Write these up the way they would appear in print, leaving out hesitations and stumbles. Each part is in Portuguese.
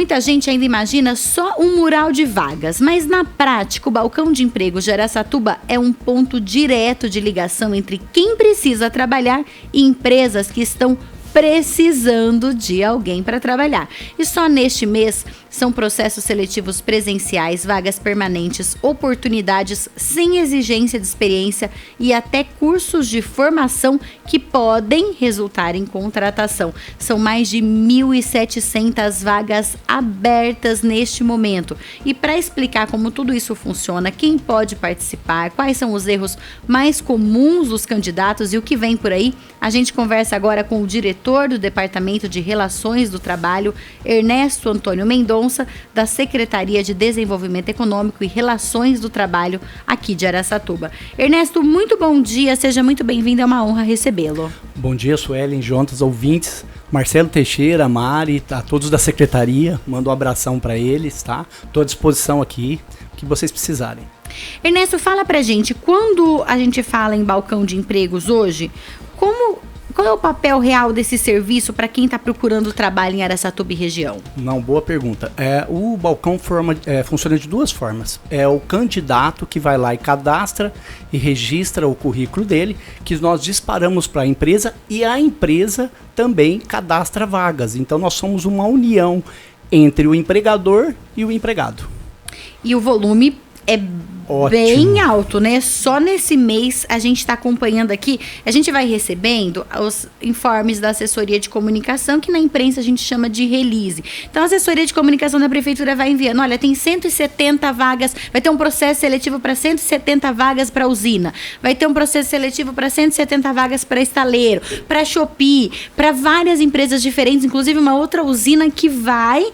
Muita gente ainda imagina só um mural de vagas, mas na prática o balcão de empregos de Araçatuba é um ponto direto de ligação entre quem precisa trabalhar e empresas que estão precisando de alguém para trabalhar. E só neste mês são processos seletivos presenciais, vagas permanentes, oportunidades sem exigência de experiência e até cursos de formação que podem resultar em contratação. São mais de 1.700 vagas abertas neste momento. E para explicar como tudo isso funciona, quem pode participar, quais são os erros mais comuns dos candidatos e o que vem por aí, a gente conversa agora com o diretor do Departamento de Relações do Trabalho, Ernesto Antônio Mendonça, da Secretaria de Desenvolvimento Econômico e Relações do Trabalho aqui de Araçatuba. Ernesto, muito bom dia, seja muito bem-vindo, é uma honra recebê-lo. Bom dia, Suelen, Jontas, ouvintes, Marcelo Teixeira, Mari, a todos da Secretaria, mando um abração para eles, tá? Estou à disposição aqui, o que vocês precisarem. Ernesto, fala pra gente, quando a gente fala em balcão de empregos hoje, qual é o papel real desse serviço para quem está procurando trabalho em Araçatuba e região? Não, boa pergunta. O balcão funciona de duas formas. É o candidato que vai lá e cadastra e registra o currículo dele, que nós disparamos para a empresa e a empresa também cadastra vagas. Então nós somos uma união entre o empregador e o empregado. E o volume é ótimo, bem alto, né? Só nesse mês a gente está acompanhando aqui, a gente vai recebendo os informes da assessoria de comunicação, que na imprensa a gente chama de release. Então a assessoria de comunicação da prefeitura vai enviando, olha, tem 170 vagas, vai ter um processo seletivo para 170 vagas para usina, vai ter um processo seletivo para 170 vagas para estaleiro, para Shopee, para várias empresas diferentes, inclusive uma outra usina que vai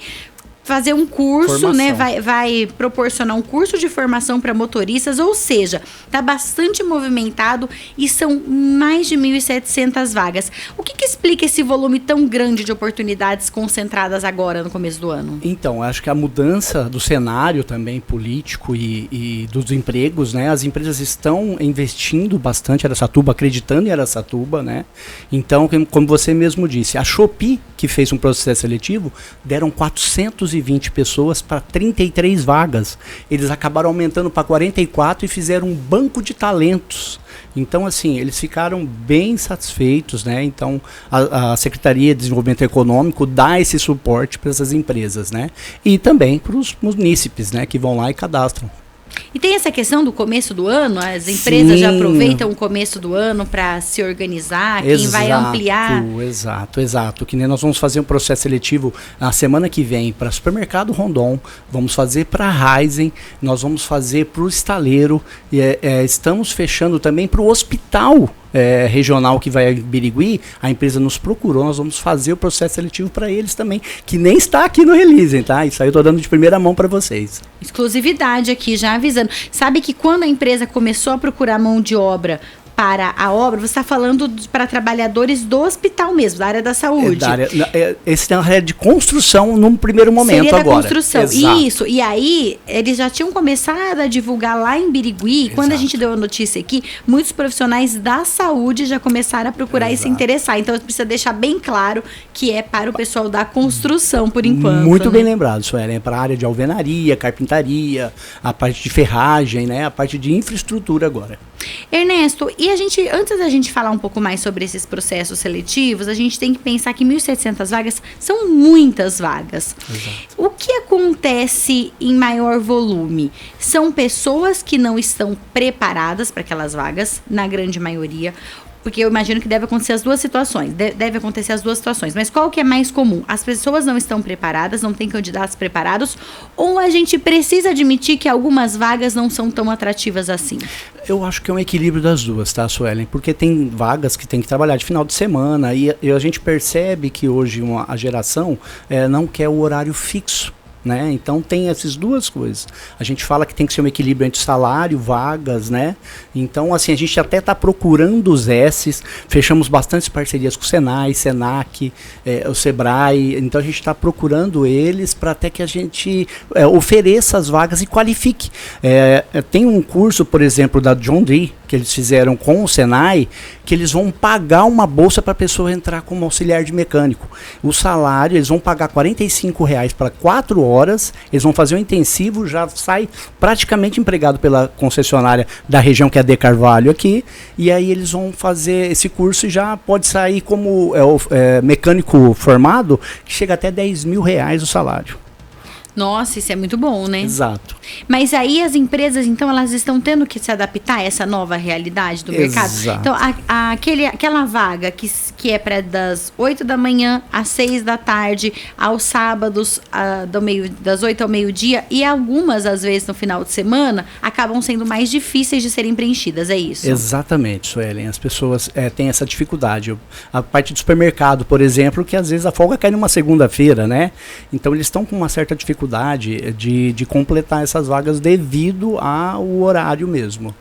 fazer um curso, né? Vai proporcionar um curso de formação para motoristas, ou seja, está bastante movimentado e são mais de 1.700 vagas. O que explica esse volume tão grande de oportunidades concentradas agora no começo do ano? Então, acho que a mudança do cenário também político e dos empregos, né? As empresas estão investindo bastante em Araçatuba, acreditando em Araçatuba, né? Então, como você mesmo disse, a Shopee, que fez um processo seletivo, deram 420 pessoas para 33 vagas. Eles acabaram aumentando para 44 e fizeram um banco de talentos. Então, assim, eles ficaram bem satisfeitos, né? Então, a Secretaria de Desenvolvimento Econômico dá esse suporte para essas empresas, né? E também para os munícipes, né? Que vão lá e cadastram. E tem essa questão do começo do ano, as empresas já aproveitam o começo do ano para se organizar, quem vai ampliar. Exato. Que nem nós vamos fazer um processo seletivo na semana que vem para Supermercado Rondon, vamos fazer para a Raizen, nós vamos fazer para o estaleiro, estamos fechando também para o hospital regional que vai a Birigui. A empresa nos procurou, nós vamos fazer o processo seletivo para eles também, que nem está aqui no release, tá? Isso aí eu estou dando de primeira mão para vocês. Exclusividade aqui, já avisando. Sabe que quando a empresa começou a procurar mão de obra para a obra, você está falando para trabalhadores do hospital mesmo, da área da saúde. Esse é uma área de construção num primeiro momento. Seria agora. Construção, exato. Isso. E aí, eles já tinham começado a divulgar lá em Birigui. Quando a gente deu a notícia aqui, muitos profissionais da saúde já começaram a procurar e se interessar. Então, precisa deixar bem claro que é para o pessoal da construção, por enquanto. Muito bem lembrado, Suelen. É para a área de alvenaria, carpintaria, a parte de ferragem, né? A parte de infraestrutura agora. Ernesto, e antes da gente falar um pouco mais sobre esses processos seletivos, a gente tem que pensar que 1.700 vagas são muitas vagas. Exato. O que acontece em maior volume? São pessoas que não estão preparadas para aquelas vagas, na grande maioria, porque eu imagino que deve acontecer as duas situações, mas qual que é mais comum? As pessoas não estão preparadas, não tem candidatos preparados, ou a gente precisa admitir que algumas vagas não são tão atrativas assim? Eu acho que é um equilíbrio das duas, tá, Suelen? Porque tem vagas que tem que trabalhar de final de semana e a gente percebe que hoje a geração não quer o horário fixo. Né? Então tem essas duas coisas. A gente fala que tem que ser um equilíbrio entre salário, vagas, né? Então, assim, a gente até está procurando os S's, fechamos bastante parcerias com o Senai, Senac, o Sebrae, então a gente está procurando eles para até que a gente ofereça as vagas e qualifique. Tem um curso, por exemplo, da John Deere, que eles fizeram com o Senai, que eles vão pagar uma bolsa para a pessoa entrar como auxiliar de mecânico. O salário, eles vão pagar R$45 para 4 horas, eles vão fazer o intensivo, já sai praticamente empregado pela concessionária da região, que é a De Carvalho aqui, e aí eles vão fazer esse curso e já pode sair como mecânico formado, que chega até R$10.000 o salário. Nossa, isso é muito bom, né? Exato. Mas aí as empresas, então, elas estão tendo que se adaptar a essa nova realidade do mercado? Exato. Então, aquela vaga que é para das 8 da manhã às 6 da tarde, aos sábados, das 8 ao meio-dia, e algumas, às vezes, no final de semana, acabam sendo mais difíceis de serem preenchidas, é isso? Exatamente, Suelen. As pessoas têm essa dificuldade. A parte do supermercado, por exemplo, que às vezes a folga cai numa segunda-feira, né? Então, eles estão com uma certa dificuldade de completar essas vagas devido ao horário mesmo.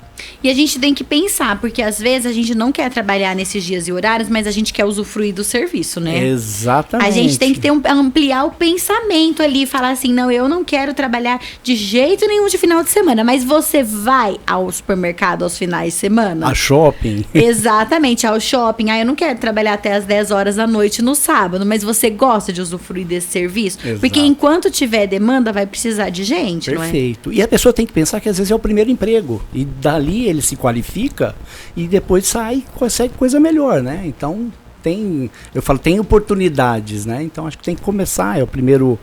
E a gente tem que pensar, porque às vezes a gente não quer trabalhar nesses dias e horários, mas a gente quer usufruir do serviço, né? Exatamente. A gente tem que ampliar o pensamento ali, falar assim, não, eu não quero trabalhar de jeito nenhum de final de semana, mas você vai ao supermercado aos finais de semana? A shopping. Exatamente, ao shopping. Eu não quero trabalhar até as 10 horas da noite no sábado, mas você gosta de usufruir desse serviço? Exato. Porque enquanto tiver demanda, vai precisar de gente, não é? Perfeito. E a pessoa tem que pensar que às vezes é o primeiro emprego, e dali ele se qualifica e depois sai e consegue coisa melhor, né? Então tem oportunidades, né? Então acho que tem que começar, é o primeiro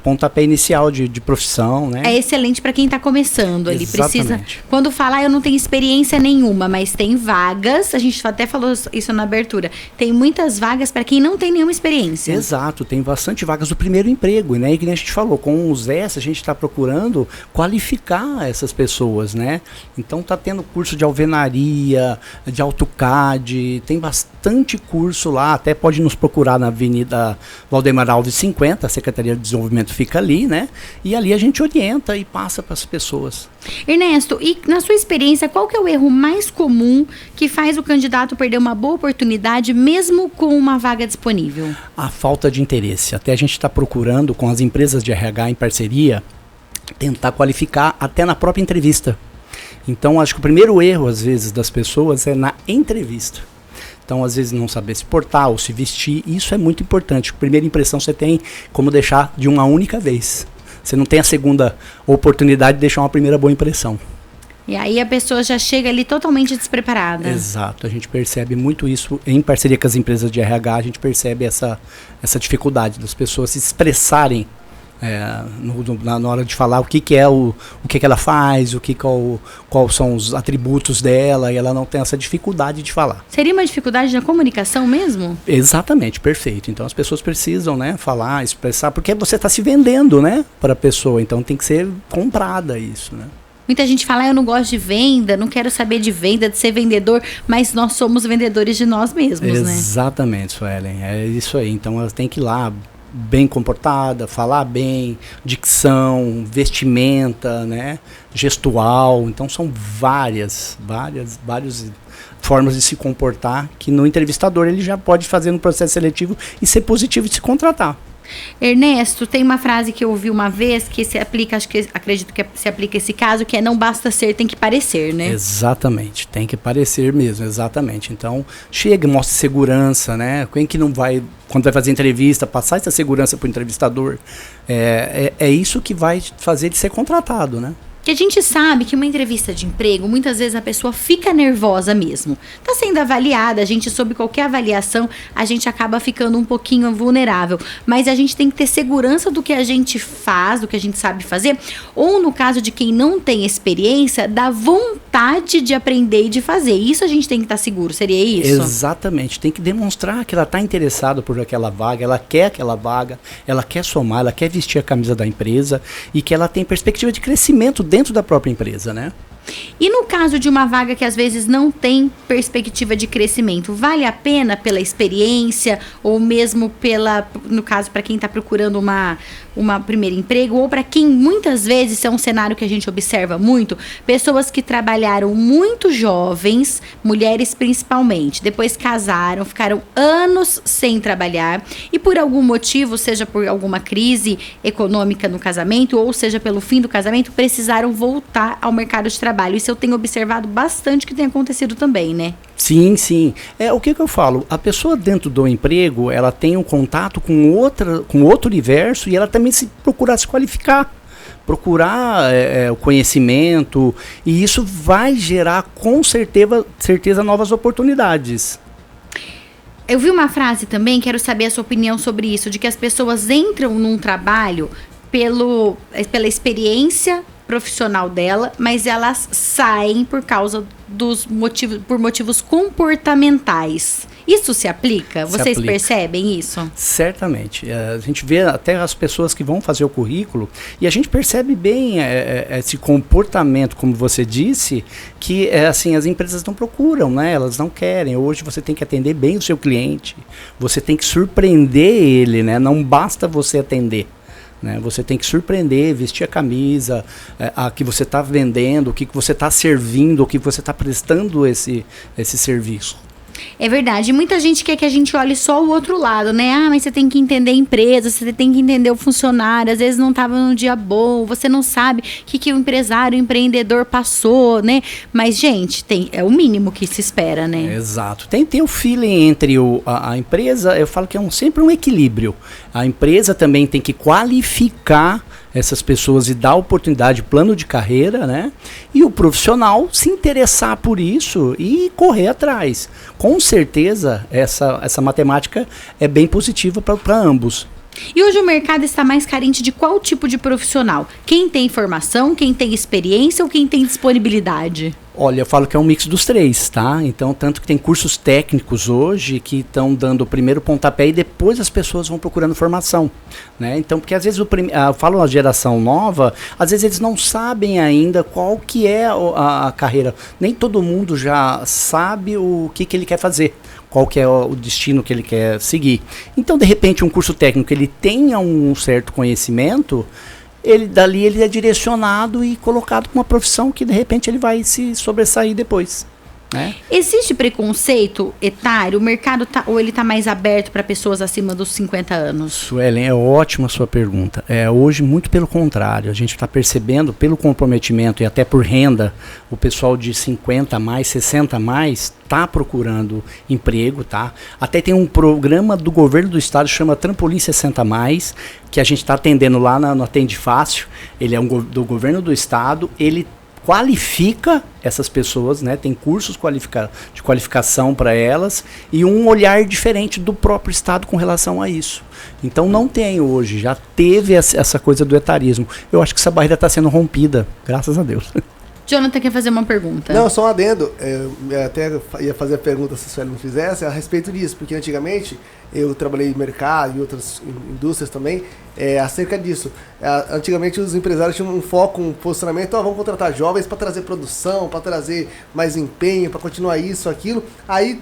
pontapé inicial de profissão, né? É excelente para quem está começando ali. Exatamente. Precisa, quando falar, eu não tenho experiência nenhuma, mas tem vagas, a gente até falou isso na abertura, tem muitas vagas para quem não tem nenhuma experiência. Exato, tem bastante vagas do primeiro emprego, né? E que nem a gente falou, com os S a gente está procurando qualificar essas pessoas, né? Então tá tendo curso de alvenaria, de AutoCAD, tem bastante curso lá, até pode nos procurar na Avenida Valdemar Alves 50, a Secretaria de Desenvolvimento fica ali, né? E ali a gente orienta e passa para as pessoas. Ernesto, e na sua experiência, qual que é o erro mais comum que faz o candidato perder uma boa oportunidade mesmo com uma vaga disponível? A falta de interesse. Até a gente está procurando com as empresas de RH em parceria tentar qualificar até na própria entrevista. Então acho que o primeiro erro às vezes das pessoas é na entrevista. Então, às vezes, não saber se portar ou se vestir, isso é muito importante. A primeira impressão você tem como deixar de uma única vez. Você não tem a segunda oportunidade de deixar uma primeira boa impressão. E aí a pessoa já chega ali totalmente despreparada. Exato, a gente percebe muito isso em parceria com as empresas de RH, a gente percebe essa dificuldade das pessoas se expressarem na hora de falar o que é o que ela faz, quais são os atributos dela, e ela não tem essa dificuldade de falar. Seria uma dificuldade na comunicação mesmo? Exatamente, perfeito. Então as pessoas precisam, né, falar, expressar, porque você está se vendendo, né, para a pessoa, então tem que ser comprada isso, né? Muita gente fala, eu não gosto de venda, não quero saber de venda, de ser vendedor, mas nós somos vendedores de nós mesmos, né? Exatamente, Suelen, é isso aí. Então ela tem que ir lá bem comportada, falar bem, dicção, vestimenta, né, gestual. Então são várias formas de se comportar que no entrevistador ele já pode fazer no processo seletivo e ser positivo de se contratar. Ernesto, tem uma frase que eu ouvi uma vez que se aplica, acredito que se aplica esse caso, que é não basta ser, tem que parecer, né? Exatamente, tem que parecer mesmo, exatamente. Então, chega, mostra segurança, né? Quem que não vai, quando vai fazer entrevista, passar essa segurança para o entrevistador, é isso que vai fazer ele ser contratado, né? Que a gente sabe que uma entrevista de emprego, muitas vezes a pessoa fica nervosa mesmo. Está sendo avaliada, a gente, sob qualquer avaliação, a gente acaba ficando um pouquinho vulnerável. Mas a gente tem que ter segurança do que a gente faz, do que a gente sabe fazer. Ou, no caso de quem não tem experiência, da vontade de aprender e de fazer. Isso a gente tem que estar seguro, seria isso? Exatamente, tem que demonstrar que ela está interessada por aquela vaga, ela quer aquela vaga, ela quer somar, ela quer vestir a camisa da empresa e que ela tem perspectiva de crescimento dentro da própria empresa, né? E no caso de uma vaga que às vezes não tem perspectiva de crescimento, vale a pena pela experiência ou mesmo no caso para quem está procurando uma primeiro emprego, ou para quem muitas vezes é um cenário que a gente observa muito, pessoas que trabalharam muito jovens, mulheres principalmente, depois casaram, ficaram anos sem trabalhar e por algum motivo, seja por alguma crise econômica no casamento ou seja pelo fim do casamento, precisaram voltar ao mercado de trabalho. trabalho. Isso eu tenho observado bastante que tem acontecido também, né? Sim, sim. O que eu falo? A pessoa dentro do emprego, ela tem um contato com outro universo e ela também procurar se qualificar. Procurar o conhecimento, e isso vai gerar com certeza novas oportunidades. Eu vi uma frase também, quero saber a sua opinião sobre isso, de que as pessoas entram num trabalho pela experiência profissional dela, mas elas saem por causa por motivos comportamentais. Isso se aplica? Vocês percebem isso? Certamente. A gente vê até as pessoas que vão fazer o currículo e a gente percebe bem esse comportamento, como você disse, que assim, as empresas não procuram, né? Elas não querem. Hoje você tem que atender bem o seu cliente, você tem que surpreender ele, né? Não basta você atender. Né? Você tem que surpreender, vestir a camisa, a que você está vendendo, o que você está servindo, o que você está prestando esse serviço. É verdade. Muita gente quer que a gente olhe só o outro lado, né? Ah, mas você tem que entender a empresa, você tem que entender o funcionário. Às vezes não estava num dia bom, você não sabe o que o empresário, o empreendedor passou, né? Mas, gente, é o mínimo que se espera, né? Exato. Tem que ter o feeling entre a empresa, eu falo que é sempre um equilíbrio. A empresa também tem que qualificar essas pessoas e dar oportunidade, plano de carreira, né? E o profissional se interessar por isso e correr atrás. Com certeza, essa matemática é bem positiva para ambos. E hoje o mercado está mais carente de qual tipo de profissional? Quem tem formação, quem tem experiência ou quem tem disponibilidade? Olha, eu falo que é um mix dos três, tá? Então, tanto que tem cursos técnicos hoje que estão dando o primeiro pontapé e depois as pessoas vão procurando formação, né? Então, porque às vezes eu falo a geração nova, às vezes eles não sabem ainda qual que é a carreira. Nem todo mundo já sabe o que ele quer fazer, qual que é o destino que ele quer seguir. Então, de repente, um curso técnico, ele tenha um certo conhecimento, dali ele é direcionado e colocado para uma profissão que de repente ele vai se sobressair depois. Né? Existe preconceito etário? O mercado ou ele está mais aberto para pessoas acima dos 50 anos? Suelen, é ótima a sua pergunta. Hoje, muito pelo contrário, a gente está percebendo pelo comprometimento e até por renda, o pessoal de 50 a mais, 60 a mais, está procurando emprego, tá? Até tem um programa do governo do estado, chama Trampolim 60 mais, que a gente está atendendo lá no Atende Fácil. Ele é do governo do estado, ele qualifica essas pessoas, né? Tem cursos de qualificação para elas e um olhar diferente do próprio estado com relação a isso. Então não tem hoje, já teve essa coisa do etarismo. Eu acho que essa barreira está sendo rompida, graças a Deus. Jonathan quer fazer uma pergunta. Não, só um adendo. Eu até ia fazer a pergunta se a Sueli não fizesse a respeito disso, porque antigamente eu trabalhei em mercado e outras indústrias também, acerca disso. Antigamente os empresários tinham um foco, um posicionamento, vamos contratar jovens para trazer produção, para trazer mais empenho, para continuar isso, aquilo. Aí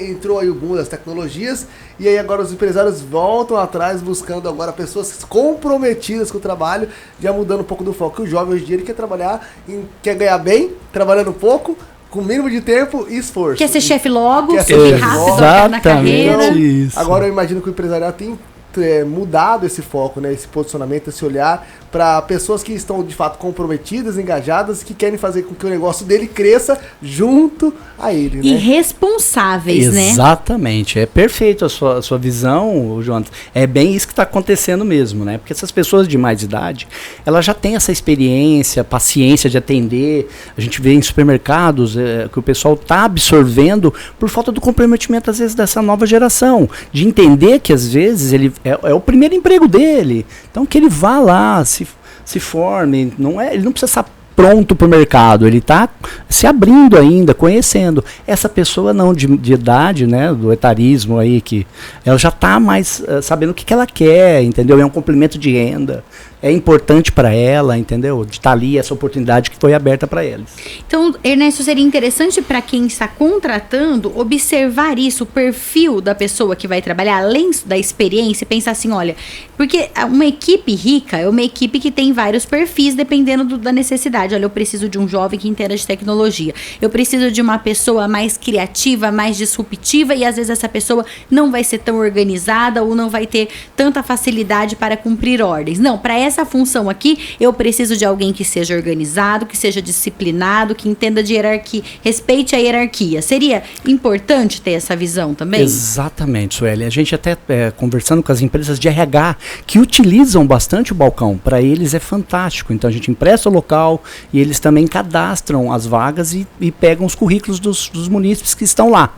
entrou aí o boom das tecnologias e aí agora os empresários voltam atrás buscando agora pessoas comprometidas com o trabalho, já mudando um pouco do foco. O jovem hoje em dia ele quer trabalhar, quer ganhar bem, trabalhando pouco, com o mínimo de tempo e esforço. Quer ser chefe logo, quer ser rápido na carreira. Então, agora eu imagino que o empresariado tem mudado esse foco, né, esse posicionamento, esse olhar para pessoas que estão de fato comprometidas, engajadas, que querem fazer com que o negócio dele cresça junto a ele, né? E responsáveis, né? Exatamente, é perfeito a sua visão, Jonathan. É bem isso que está acontecendo mesmo, né? Porque essas pessoas de mais idade, elas já têm essa experiência, paciência de atender. A gente vê em supermercados que o pessoal está absorvendo por falta do comprometimento, às vezes, dessa nova geração, de entender que às vezes ele é o primeiro emprego dele, então que ele vá lá, se forme, ele não precisa estar pronto para o mercado, ele está se abrindo ainda, conhecendo. Essa pessoa não de idade, né, do etarismo aí, que ela já está mais sabendo o que ela quer, entendeu? É um complemento de renda, é importante para ela, entendeu? De estar ali, essa oportunidade que foi aberta para eles. Então, Ernesto, seria interessante para quem está contratando observar isso, o perfil da pessoa que vai trabalhar, além da experiência, pensar assim, olha, porque uma equipe rica é uma equipe que tem vários perfis dependendo da necessidade. necessidade. Olha, eu preciso de um jovem que entenda de tecnologia. Eu preciso de uma pessoa mais criativa, mais disruptiva, e às vezes essa pessoa não vai ser tão organizada ou não vai ter tanta facilidade para cumprir ordens. Não, para essa função aqui, eu preciso de alguém que seja organizado, que seja disciplinado, que entenda de hierarquia, respeite a hierarquia. Seria importante ter essa visão também? Exatamente, Sueli. A gente até conversando com as empresas de RH que utilizam bastante o balcão, para eles é fantástico. Então a gente empresta o local e eles também cadastram as vagas e pegam os currículos dos munícipes que estão lá.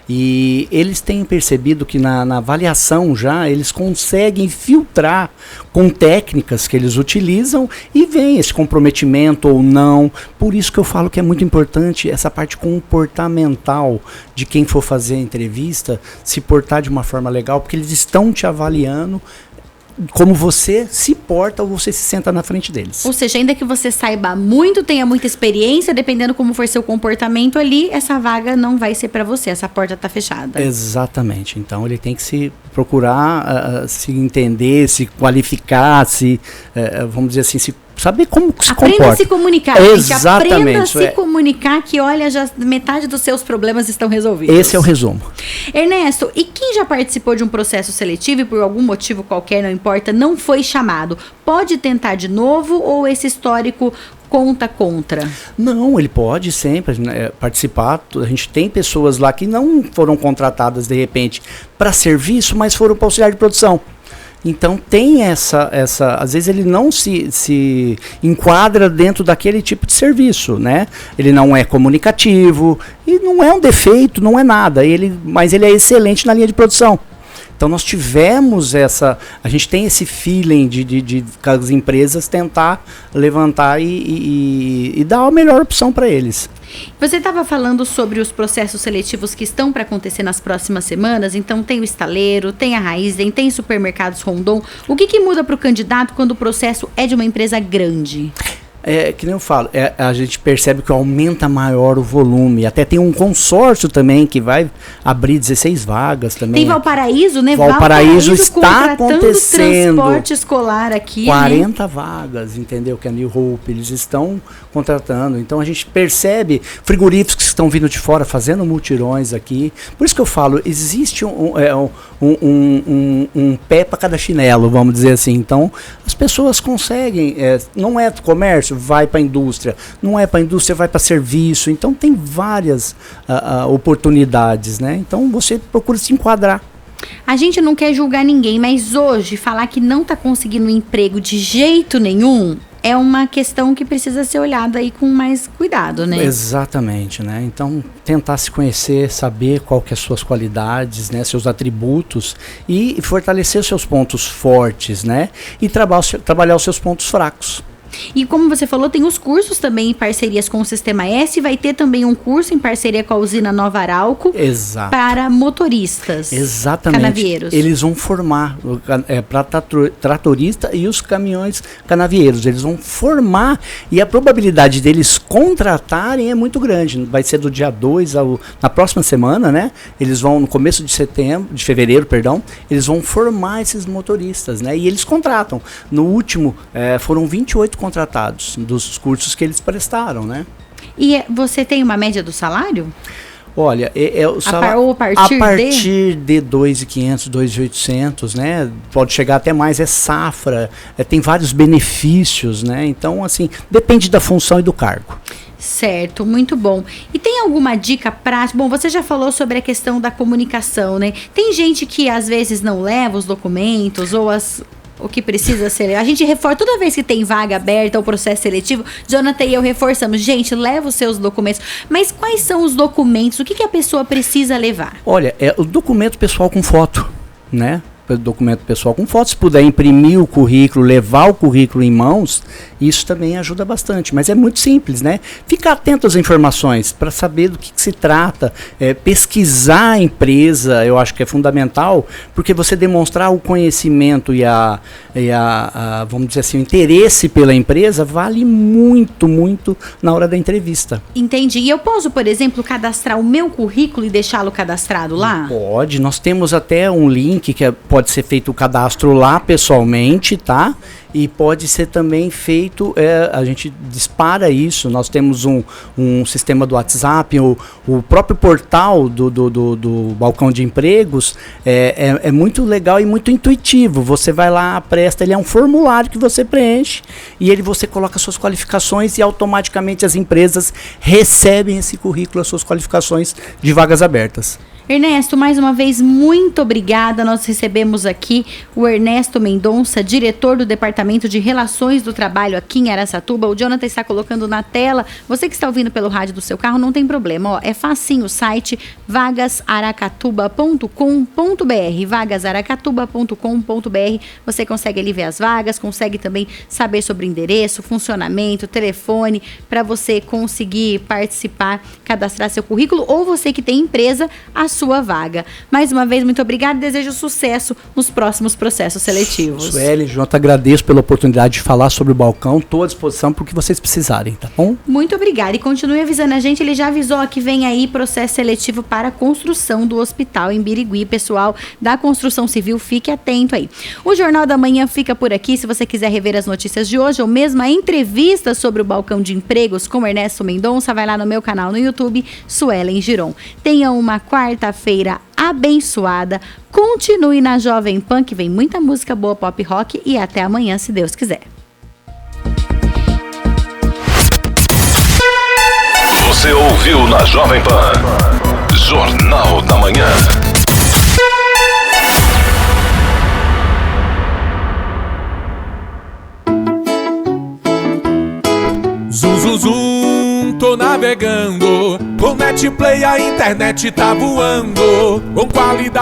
E eles têm percebido que na avaliação já eles conseguem filtrar com técnicas que eles utilizam e vem esse comprometimento ou não. Por isso que eu falo que é muito importante essa parte comportamental de quem for fazer a entrevista, se portar de uma forma legal, porque eles estão te avaliando como você se porta ou você se senta na frente deles. Ou seja, ainda que você saiba muito, tenha muita experiência, dependendo como for seu comportamento ali, essa vaga não vai ser para você, essa porta está fechada. Exatamente. Então ele tem que se procurar se entender, se qualificar, vamos dizer assim, saber como se comporta. Aprenda a se comunicar, gente. Exatamente. Aprenda a se comunicar que, olha, já metade dos seus problemas estão resolvidos. Esse é o resumo. Ernesto, e quem já participou de um processo seletivo e por algum motivo qualquer, não importa, não foi chamado, pode tentar de novo ou esse histórico conta contra? Não, ele pode sempre participar. A gente tem pessoas lá que não foram contratadas de repente para serviço, mas foram para auxiliar de produção. Então tem essa às vezes ele não se enquadra dentro daquele tipo de serviço, né? Ele não é comunicativo, e não é um defeito, não é nada, mas ele é excelente na linha de produção. Então nós tivemos a gente tem esse feeling de as empresas tentar levantar e dar a melhor opção para eles. Você estava falando sobre os processos seletivos que estão para acontecer nas próximas semanas, então tem o Estaleiro, tem a Raizen, tem Supermercados Rondon. O que muda para o candidato quando o processo é de uma empresa grande? Que nem eu falo, a gente percebe que aumenta maior o volume. Até tem um consórcio também que vai abrir 16 vagas também. Tem Valparaíso, né? Valparaíso está acontecendo. Transporte escolar aqui. 40 vagas, entendeu? Que a New Hope, eles estão contratando. Então a gente percebe frigoríficos que estão vindo de fora fazendo mutirões aqui. Por isso que eu falo, existe um pé para cada chinelo, vamos dizer assim. Então as pessoas conseguem, não é comércio, vai para a indústria, não é para a indústria, vai para serviço. Então tem várias oportunidades, né? Então você procura se enquadrar. A gente não quer julgar ninguém, mas hoje falar que não está conseguindo um emprego de jeito nenhum é uma questão que precisa ser olhada aí com mais cuidado, né? Exatamente, né? Então tentar se conhecer, saber qual que é as suas qualidades, né? Seus atributos e fortalecer seus pontos fortes, né? E trabalhar os seus pontos fracos. E como você falou, tem os cursos também em parcerias com o Sistema S, vai ter também um curso em parceria com a usina Nova Arauco. Exato. Para motoristas. Exatamente. Canavieiros. Eles vão formar para tratorista e os caminhões canavieiros. Eles vão formar e a probabilidade deles contratarem é muito grande. Vai ser do dia 2 na próxima semana, né? Eles vão, no começo de fevereiro, eles vão formar esses motoristas, né? E eles contratam. No último, foram 28 contratados dos cursos que eles prestaram, né? E você tem uma média do salário? Olha, o salário, a partir de 2.500, 2.800, né? Pode chegar até mais, é safra, tem vários benefícios, né? Então, assim, depende da função e do cargo. Certo, muito bom. E tem alguma dica prática? Bom, você já falou sobre a questão da comunicação, né? Tem gente que às vezes não leva os documentos ou o que precisa ser. A gente reforça, toda vez que tem vaga aberta ou processo seletivo, Jonathan e eu reforçamos, gente, leva os seus documentos. Mas quais são os documentos? O que a pessoa precisa levar? Olha, o documento pessoal com foto, né? Documento pessoal com foto, se puder imprimir o currículo, levar o currículo em mãos, isso também ajuda bastante, mas é muito simples, né? Ficar atento às informações para saber do que se trata, pesquisar a empresa, eu acho que é fundamental, porque você demonstrar o conhecimento e vamos dizer assim, o interesse pela empresa vale muito, muito na hora da entrevista. Entendi. E eu posso, por exemplo, cadastrar o meu currículo e deixá-lo cadastrado lá? Pode, nós temos até um link que pode ser feito o cadastro lá pessoalmente, tá? e pode ser também feito, a gente dispara isso, nós temos um sistema do WhatsApp, o próprio portal do balcão de empregos é muito legal e muito intuitivo. Você vai lá, presta, ele é um formulário que você preenche e você coloca suas qualificações e automaticamente as empresas recebem esse currículo, as suas qualificações de vagas abertas. Ernesto, mais uma vez, muito obrigada. Nós recebemos aqui o Ernesto Mendonça, diretor do Departamento de Relações do Trabalho aqui em Araçatuba. O Jonathan está colocando na tela. Você que está ouvindo pelo rádio do seu carro, não tem problema. Ó, é facinho o site vagasaracatuba.com.br, vagasaracatuba.com.br. Você consegue ali ver as vagas, consegue também saber sobre o endereço, funcionamento, telefone, para você conseguir participar, cadastrar seu currículo, ou você que tem empresa, a sua vaga. Mais uma vez, muito obrigada e desejo sucesso nos próximos processos seletivos. Sueli, Jonathan, agradeço pela oportunidade de falar sobre o balcão. Estou à disposição para o que vocês precisarem, tá bom? Muito obrigada. E continue avisando a gente, ele já avisou que vem aí processo seletivo para a construção do hospital em Birigui. Pessoal da construção civil, fique atento aí. O Jornal da Manhã fica por aqui. Se você quiser rever as notícias de hoje ou mesmo a entrevista sobre o balcão de empregos com Ernesto Mendonça, vai lá no meu canal no YouTube, Suelen Giron. Tenha uma quarta-feira abençoada, continue na Jovem Pan, que vem muita música boa, pop rock, e até amanhã, se Deus quiser. Você ouviu na Jovem Pan Jornal da Manhã. Zum, zum, zum, tô navegando. Com NetPlay a internet tá voando. Com qualidade